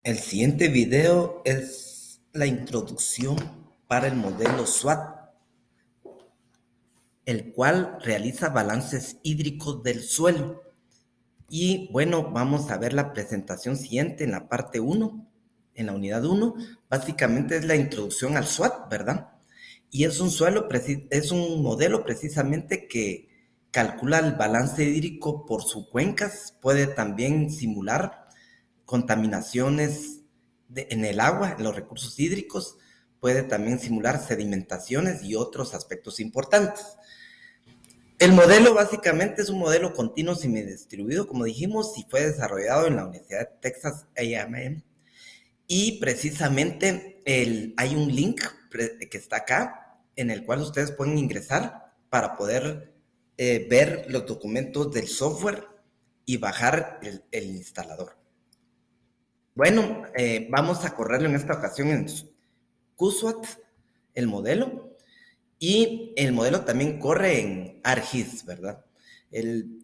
El siguiente video es la introducción para el modelo SWOT, el cual realiza balances hídricos del suelo. Y bueno, vamos a ver la presentación siguiente en la parte 1, en la unidad 1. Básicamente es la introducción al SWOT, ¿verdad? Y es un modelo precisamente que calcula el balance hídrico por sus cuencas, puede también simular contaminaciones en el agua, en los recursos hídricos, puede también simular sedimentaciones y otros aspectos importantes. El modelo básicamente es un modelo continuo semidistribuido, como dijimos, y fue desarrollado en la Universidad de Texas A&M. Y precisamente hay un link que está acá, en el cual ustedes pueden ingresar para poder ver los documentos del software y bajar el instalador. Bueno, vamos a correrlo en esta ocasión en QSWOT, el modelo, y el modelo también corre en ArcGIS, ¿verdad?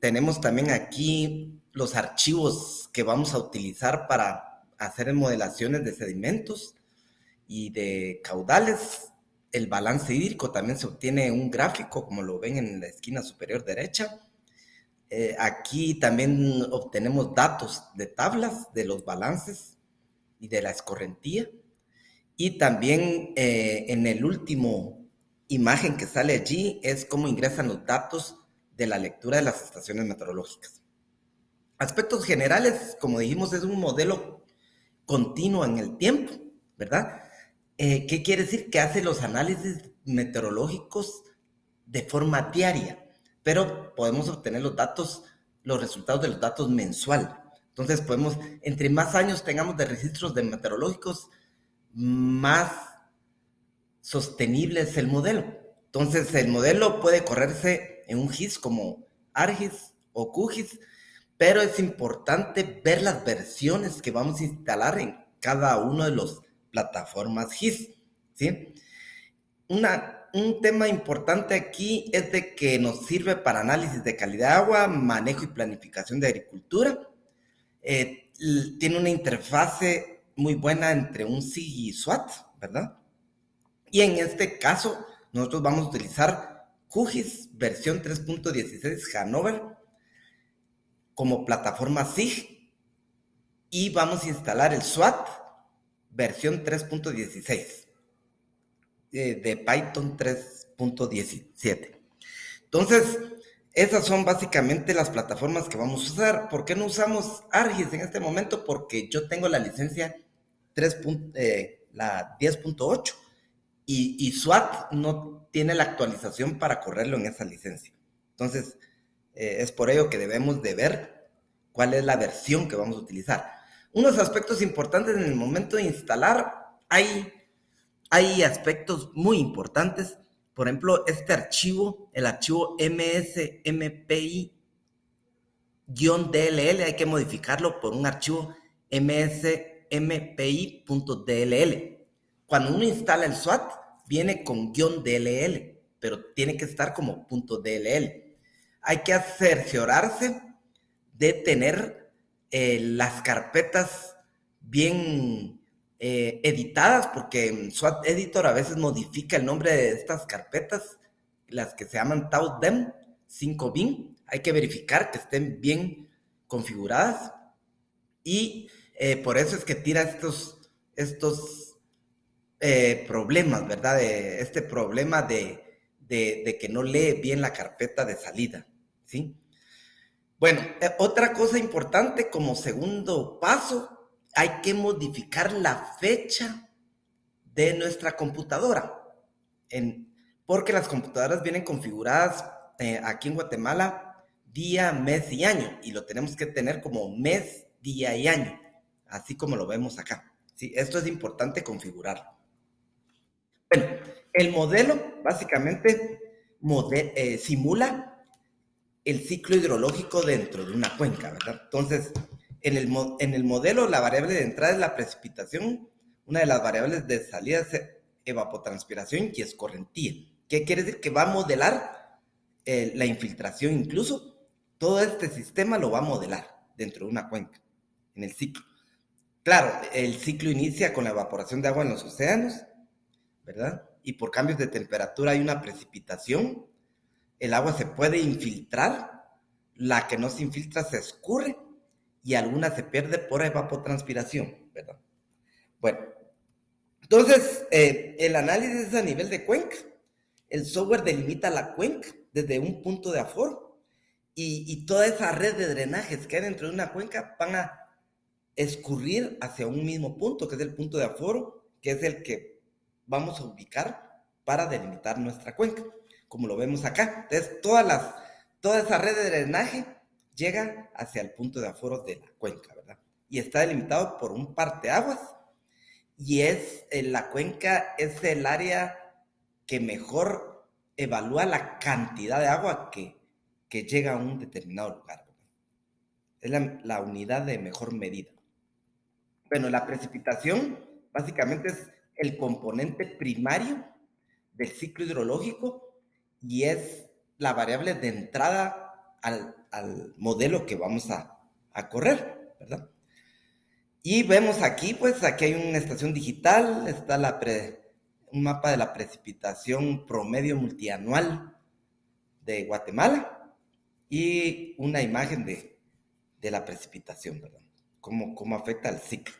Tenemos también aquí los archivos que vamos a utilizar para hacer modelaciones de sedimentos y de caudales. El balance hídrico también se obtiene en un gráfico, como lo ven en la esquina superior derecha. Aquí también obtenemos datos de tablas de los balances y de la escorrentía. Y también en el último imagen que sale allí es cómo ingresan los datos de la lectura de las estaciones meteorológicas. Aspectos generales, como dijimos, es un modelo continuo en el tiempo, ¿verdad? ¿Qué quiere decir? Que hace los análisis meteorológicos de forma diaria, pero podemos obtener los resultados de los datos mensual. Entonces entre más años tengamos de registros de meteorológicos, más sostenible es el modelo. Entonces, el modelo puede correrse en un GIS como ArcGIS o QGIS, pero es importante ver las versiones que vamos a instalar en cada una de las plataformas GIS, ¿sí? Un tema importante aquí es de que nos sirve para análisis de calidad de agua, manejo y planificación de agricultura. Tiene una interfase muy buena entre un SIG y SWOT, ¿verdad? Y en este caso, nosotros vamos a utilizar QGIS versión 3.16 Hanover como plataforma SIG y vamos a instalar el SWOT versión 3.16 de Python 3.17. Entonces, esas son básicamente las plataformas que vamos a usar. ¿Por qué no usamos ArcGIS en este momento? Porque yo tengo la licencia la 10.8 y SWOT no tiene la actualización para correrlo en esa licencia. Entonces, es por ello que debemos de ver cuál es la versión que vamos a utilizar. Unos aspectos importantes en el momento de instalar, hay aspectos muy importantes. Por ejemplo, este archivo, el archivo MSMPI-DLL, hay que modificarlo por un archivo MSMPI.dll. Cuando uno instala el SWOT, viene con "DLL", pero tiene que estar como .dll. Hay que cerciorarse de tener las carpetas bien editadas, porque en SWOT Editor a veces modifica el nombre de estas carpetas, las que se llaman TAUDEM 5bin. Hay que verificar que estén bien configuradas y por eso es que tira estos problemas, ¿verdad? Este problema de que no lee bien la carpeta de salida, ¿sí? Bueno, otra cosa importante como segundo paso, hay que modificar la fecha de nuestra computadora, porque las computadoras vienen configuradas aquí en Guatemala día, mes y año, y lo tenemos que tener como mes, día y año, así como lo vemos acá, ¿sí? Esto es importante configurarlo. Bueno, el modelo básicamente simula el ciclo hidrológico dentro de una cuenca, ¿verdad? Entonces, en el modelo, la variable de entrada es la precipitación, una de las variables de salida es evapotranspiración y escorrentía. ¿Qué quiere decir? Que va a modelar la infiltración, incluso todo este sistema lo va a modelar dentro de una cuenca, en el ciclo. Claro, el ciclo inicia con la evaporación de agua en los océanos, ¿verdad? Y por cambios de temperatura hay una precipitación, el agua se puede infiltrar, la que no se infiltra se escurre y alguna se pierde por evapotranspiración, ¿verdad? Bueno, entonces el análisis es a nivel de cuenca. El software delimita la cuenca desde un punto de aforo y toda esa red de drenajes que hay dentro de una cuenca van a escurrir hacia un mismo punto, que es el punto de aforo, que es el que vamos a ubicar para delimitar nuestra cuenca, como lo vemos acá. Entonces, toda esa red de drenaje llega hacia el punto de aforo de la cuenca, ¿verdad? Y está delimitado por un parteaguas, y la cuenca es el área que mejor evalúa la cantidad de agua que llega a un determinado lugar, ¿verdad? Es la unidad de mejor medida. Bueno, la precipitación básicamente es el componente primario del ciclo hidrológico y es la variable de entrada al modelo que vamos a correr, ¿verdad? Y vemos aquí, pues aquí hay una estación digital, está un mapa de la precipitación promedio multianual de Guatemala y una imagen de la precipitación, ¿verdad? Cómo afecta al ciclo.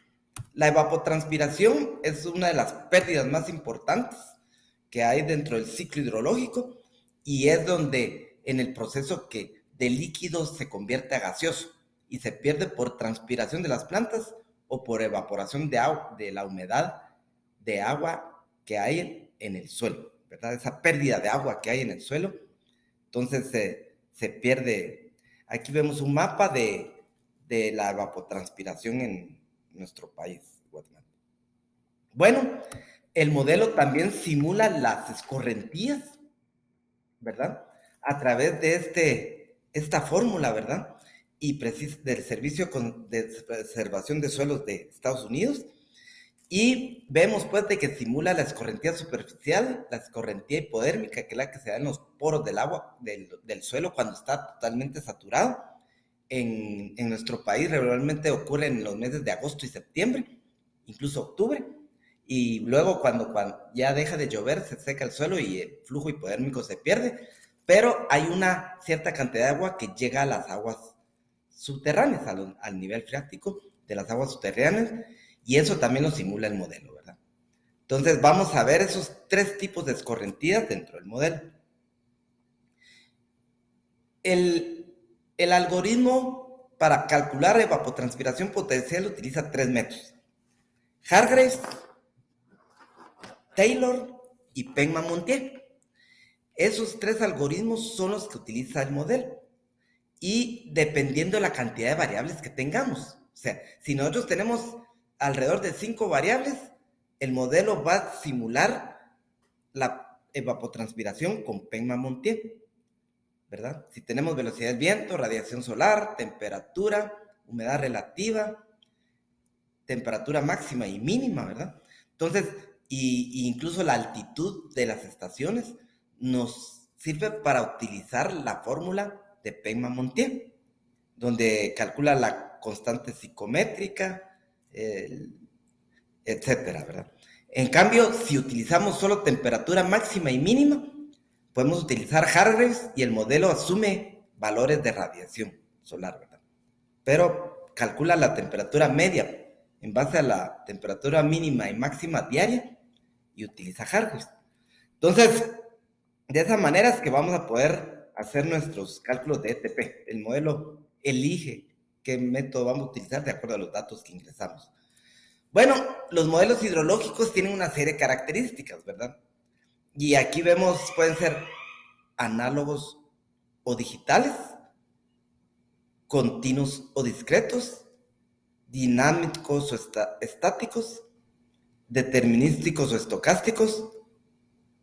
La evapotranspiración es una de las pérdidas más importantes que hay dentro del ciclo hidrológico y es donde en el proceso que de líquido se convierte a gaseoso y se pierde por transpiración de las plantas o por evaporación de la humedad de agua que hay en el suelo, ¿verdad? Esa pérdida de agua que hay en el suelo, entonces se pierde. Aquí vemos un mapa de la evapotranspiración en nuestro país, Guatemala. Bueno, el modelo también simula las escorrentías, ¿verdad? A través de esta fórmula, ¿verdad? Y del Servicio de Preservación de Suelos de Estados Unidos. Y vemos pues de que simula la escorrentía superficial, la escorrentía hipodérmica, que es la que se da en los poros del agua, del suelo cuando está totalmente saturado. En nuestro país regularmente ocurre en los meses de agosto y septiembre, incluso octubre, y luego cuando ya deja de llover se seca el suelo y el flujo hipodérmico se pierde, pero hay una cierta cantidad de agua que llega a las aguas subterráneas, al nivel freático de las aguas subterráneas, y eso también lo simula el modelo, ¿verdad? Entonces vamos a ver esos tres tipos de escorrentías dentro del modelo. El algoritmo para calcular evapotranspiración potencial utiliza 3 métodos: Hargreaves, Taylor y Penman-Montiel. Esos 3 algoritmos son los que utiliza el modelo. Y dependiendo de la cantidad de variables que tengamos. O sea, si nosotros tenemos alrededor de 5 variables, el modelo va a simular la evapotranspiración con Penman-Montiel, ¿verdad? Si tenemos velocidad del viento, radiación solar, temperatura, humedad relativa, temperatura máxima y mínima, ¿verdad? Entonces, y incluso la altitud de las estaciones nos sirve para utilizar la fórmula de Penman-Montiel, donde calcula la constante psicométrica, etcétera, ¿verdad? En cambio, si utilizamos solo temperatura máxima y mínima, podemos utilizar Hargreaves y el modelo asume valores de radiación solar, ¿verdad? Pero calcula la temperatura media en base a la temperatura mínima y máxima diaria y utiliza Hargreaves. Entonces, de esa manera es que vamos a poder hacer nuestros cálculos de ETP. El modelo elige qué método vamos a utilizar de acuerdo a los datos que ingresamos. Bueno, los modelos hidrológicos tienen una serie de características, ¿verdad? Y aquí vemos, pueden ser análogos o digitales, continuos o discretos, dinámicos o estáticos, determinísticos o estocásticos,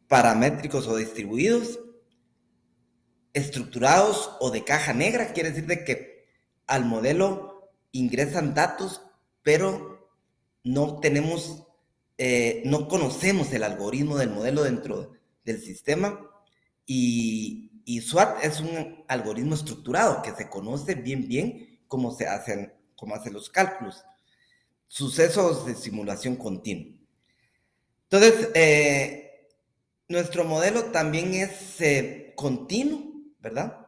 paramétricos o distribuidos, estructurados o de caja negra. Quiere decir de que al modelo ingresan datos, pero no conocemos el algoritmo del modelo dentro del sistema, y SWOT es un algoritmo estructurado que se conoce bien cómo hacen los cálculos. sucesos de simulación continua. Entonces, nuestro modelo también es continuo, ¿verdad?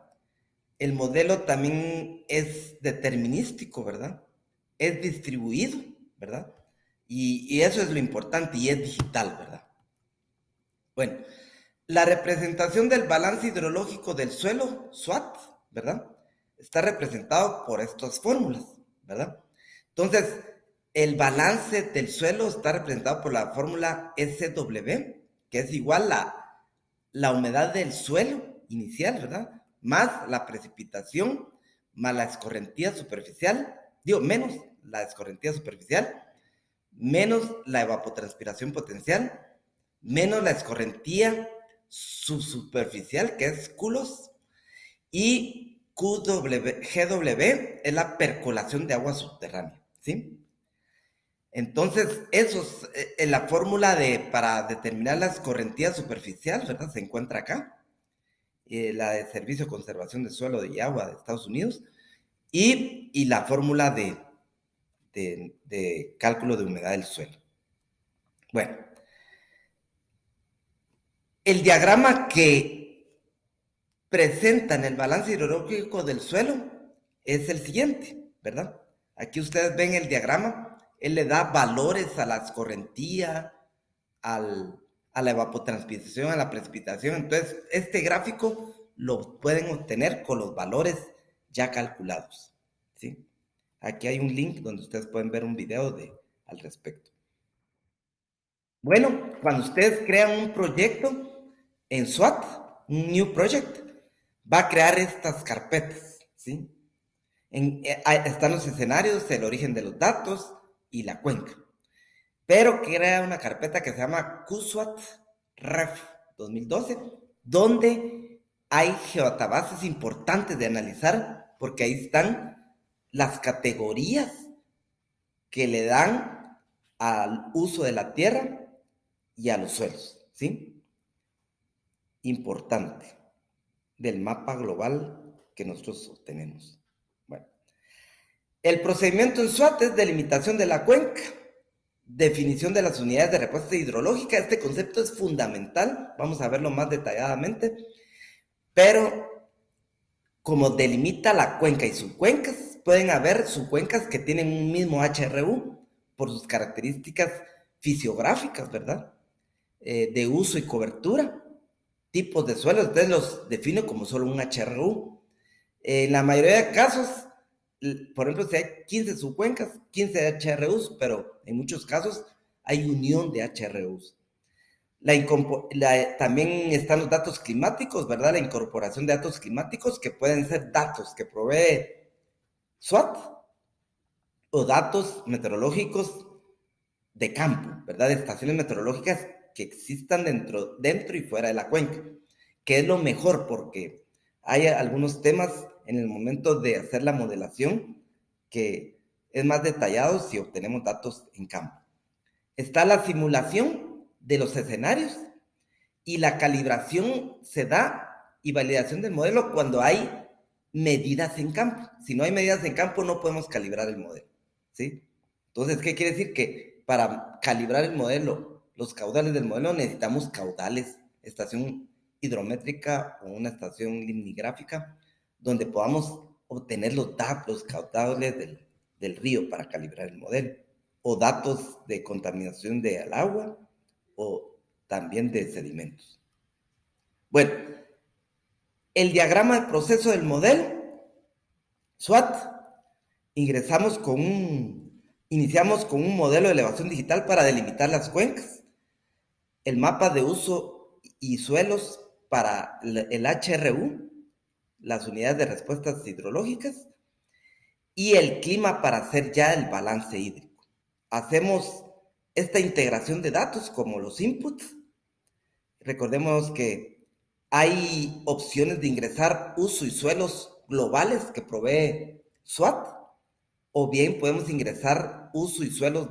El modelo también es determinístico, ¿verdad? Es distribuido, ¿verdad? Y eso es lo importante, y es digital, ¿verdad? Bueno, la representación del balance hidrológico del suelo, SWOT, ¿verdad? Está representado por estas fórmulas, ¿verdad? Entonces, el balance del suelo está representado por la fórmula SW, que es igual a la humedad del suelo inicial, ¿verdad? Más la precipitación, más la escorrentía superficial, menos la escorrentía superficial, menos la evapotranspiración potencial, menos la escorrentía subsuperficial, que es culos, y GW es la percolación de agua subterránea, ¿sí? Entonces, eso es la fórmula para determinar la escorrentía superficial, ¿verdad? Se encuentra acá, la de Servicio de Conservación de Suelo y Agua de Estados Unidos, y la fórmula de cálculo de humedad del suelo. Bueno, el diagrama que presenta en el balance hidrológico del suelo es el siguiente, ¿verdad? Aquí ustedes ven el diagrama, él le da valores a la escorrentía, a la evapotranspiración, a la precipitación. Entonces, este gráfico lo pueden obtener con los valores ya calculados, ¿sí? Aquí hay un link donde ustedes pueden ver un video al respecto. Bueno, cuando ustedes crean un proyecto en SWOT, un New Project, va a crear estas carpetas, ¿sí? Están los escenarios, el origen de los datos y la cuenca. Pero crea una carpeta que se llama QSWOT Ref 2012, donde hay geodatabases importantes de analizar, porque ahí están las categorías que le dan al uso de la tierra y a los suelos, ¿sí? Importante del mapa global que nosotros obtenemos. Bueno, el procedimiento en SWOT es delimitación de la cuenca, definición de las unidades de respuesta hidrológica. Este concepto es fundamental, vamos a verlo más detalladamente, pero como delimita la cuenca y subcuencas, pueden haber subcuencas que tienen un mismo HRU por sus características fisiográficas, ¿verdad? De uso y cobertura, tipos de suelos, entonces los defino como solo un HRU. En la mayoría de casos, por ejemplo, si hay 15 subcuencas, 15 HRUs, pero en muchos casos hay unión de HRUs. También están los datos climáticos, ¿verdad? La incorporación de datos climáticos que pueden ser datos que provee SWOT o datos meteorológicos de campo, ¿verdad? De estaciones meteorológicas que existan dentro y fuera de la cuenca, que es lo mejor porque hay algunos temas en el momento de hacer la modelación que es más detallado si obtenemos datos en campo. Está la simulación de los escenarios y la calibración se da y validación del modelo cuando hay medidas en campo. Si no hay medidas en campo no podemos calibrar el modelo, ¿sí? Entonces, ¿qué quiere decir? Que para calibrar el modelo, los caudales del modelo, necesitamos caudales, estación hidrométrica o una estación limnigráfica, donde podamos obtener los caudales del río para calibrar el modelo, o datos de contaminación del agua, o también de sedimentos. Bueno, el diagrama de proceso del modelo, SWOT, iniciamos con un modelo de elevación digital para delimitar las cuencas, el mapa de uso y suelos para el HRU, las unidades de respuestas hidrológicas, y el clima para hacer ya el balance hídrico. Hacemos esta integración de datos como los inputs. Recordemos que hay opciones de ingresar uso y suelos globales que provee SWOT, o bien podemos ingresar uso y suelos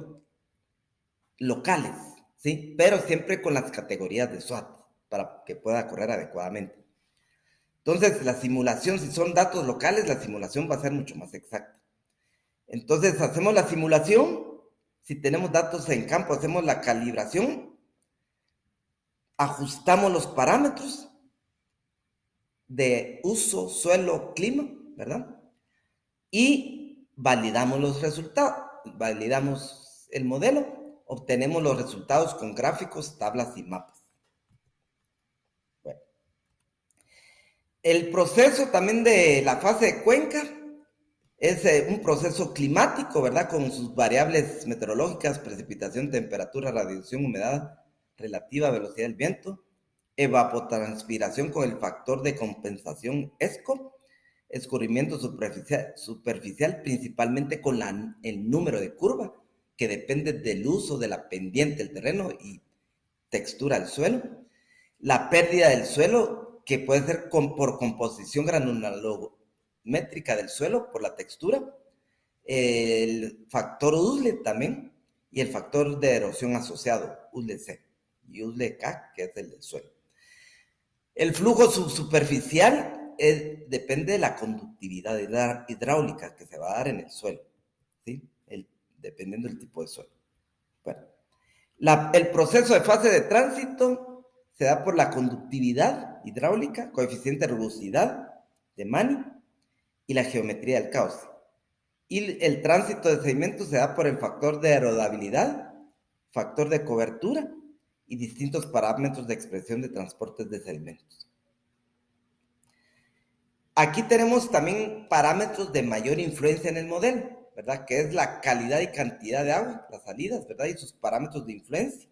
locales, ¿sí? Pero siempre con las categorías de SWOT para que pueda correr adecuadamente. Entonces, la simulación, si son datos locales, la simulación va a ser mucho más exacta. Entonces, hacemos la simulación Si tenemos datos en campo, hacemos la calibración, ajustamos los parámetros de uso, suelo, clima, ¿verdad? Y validamos los resultados, validamos el modelo, obtenemos los resultados con gráficos, tablas y mapas. Bueno. El proceso también de la fase de cuenca es un proceso climático, ¿verdad? Con sus variables meteorológicas, precipitación, temperatura, radiación, humedad relativa, velocidad del viento, evapotranspiración con el factor de compensación ESCO, escurrimiento superficial principalmente con el número de curva, que depende del uso de la pendiente del terreno y textura del suelo, la pérdida del suelo, que puede ser por composición granulométrica del suelo, por la textura, el factor USLE también, y el factor de erosión asociado, USLE-C, y USLE-K, que es el del suelo. El flujo subsuperficial depende de la conductividad hidráulica que se va a dar en el suelo, ¿sí? Dependiendo del tipo de suelo. Bueno, el proceso de fase de tránsito se da por la conductividad hidráulica, coeficiente de rugosidad de Mani y la geometría del cauce. Y el tránsito de sedimentos se da por el factor de aerodabilidad, factor de cobertura y distintos parámetros de expresión de transportes de sedimentos. Aquí tenemos también parámetros de mayor influencia en el modelo, ¿verdad? Que es la calidad y cantidad de agua, las salidas, ¿verdad? Y sus parámetros de influencia.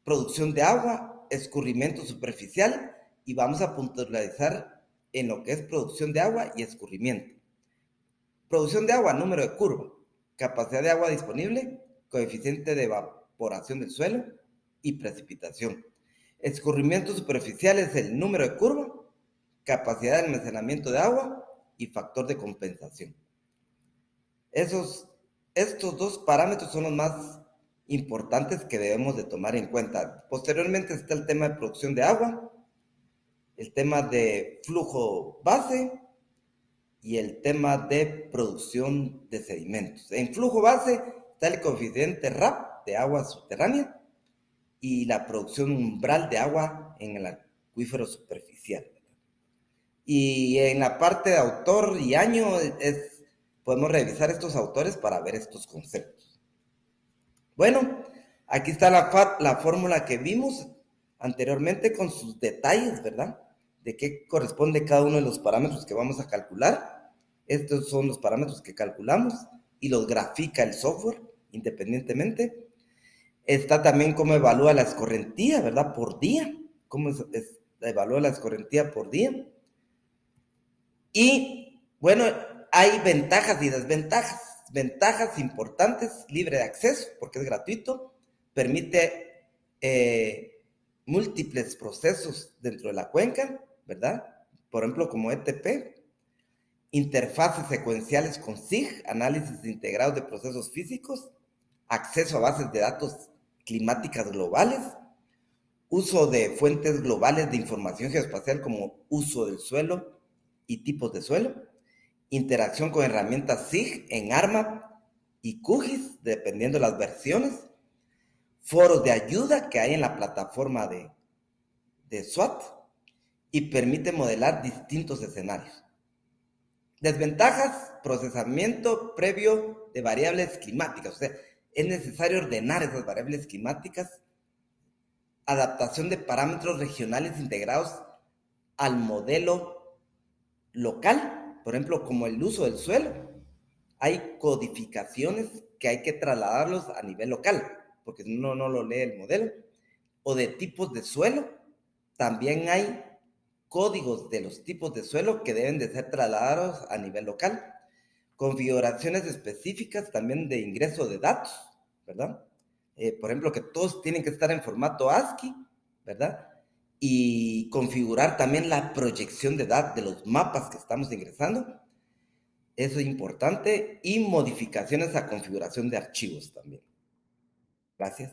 Producción de agua, escurrimiento superficial, y vamos a puntualizar en lo que es producción de agua y escurrimiento. Producción de agua, número de curva, capacidad de agua disponible, coeficiente de evaporación del suelo y precipitación. Escurrimiento superficial es el número de curva, capacidad de almacenamiento de agua y factor de compensación. Estos dos parámetros son los más importantes que debemos de tomar en cuenta. Posteriormente está el tema de producción de agua, el tema de flujo base y el tema de producción de sedimentos. En flujo base está el coeficiente RAP de agua subterránea y la producción umbral de agua en el acuífero superficial. Y en la parte de autor y año podemos revisar estos autores para ver estos conceptos. Bueno, aquí está la fórmula que vimos anteriormente con sus detalles, ¿verdad? De qué corresponde cada uno de los parámetros que vamos a calcular. Estos son los parámetros que calculamos y los grafica el software independientemente. Está también cómo evalúa la escorrentía, ¿verdad? Por día. Cómo evalúa la escorrentía por día. Y, bueno, hay ventajas y desventajas. Ventajas importantes, libre de acceso, porque es gratuito, permite múltiples procesos dentro de la cuenca, ¿verdad? Por ejemplo, como ETP, interfaces secuenciales con SIG, análisis integrados de procesos físicos, acceso a bases de datos climáticas globales, uso de fuentes globales de información geoespacial como uso del suelo y tipos de suelo, interacción con herramientas SIG en ARMAP y QGIS, dependiendo de las versiones, foros de ayuda que hay en la plataforma de SWAT y permite modelar distintos escenarios. Desventajas, procesamiento previo de variables climáticas, o sea, es necesario ordenar esas variables climáticas, adaptación de parámetros regionales integrados al modelo local, por ejemplo, como el uso del suelo. Hay codificaciones que hay que trasladarlos a nivel local, porque si no, no lo lee el modelo. O de tipos de suelo, también hay códigos de los tipos de suelo que deben de ser trasladados a nivel local. Configuraciones específicas también de ingreso de datos, ¿verdad? Por ejemplo, que todos tienen que estar en formato ASCII, ¿verdad? Y configurar también la proyección de datos de los mapas que estamos ingresando. Eso es importante. Y modificaciones a configuración de archivos también. Gracias.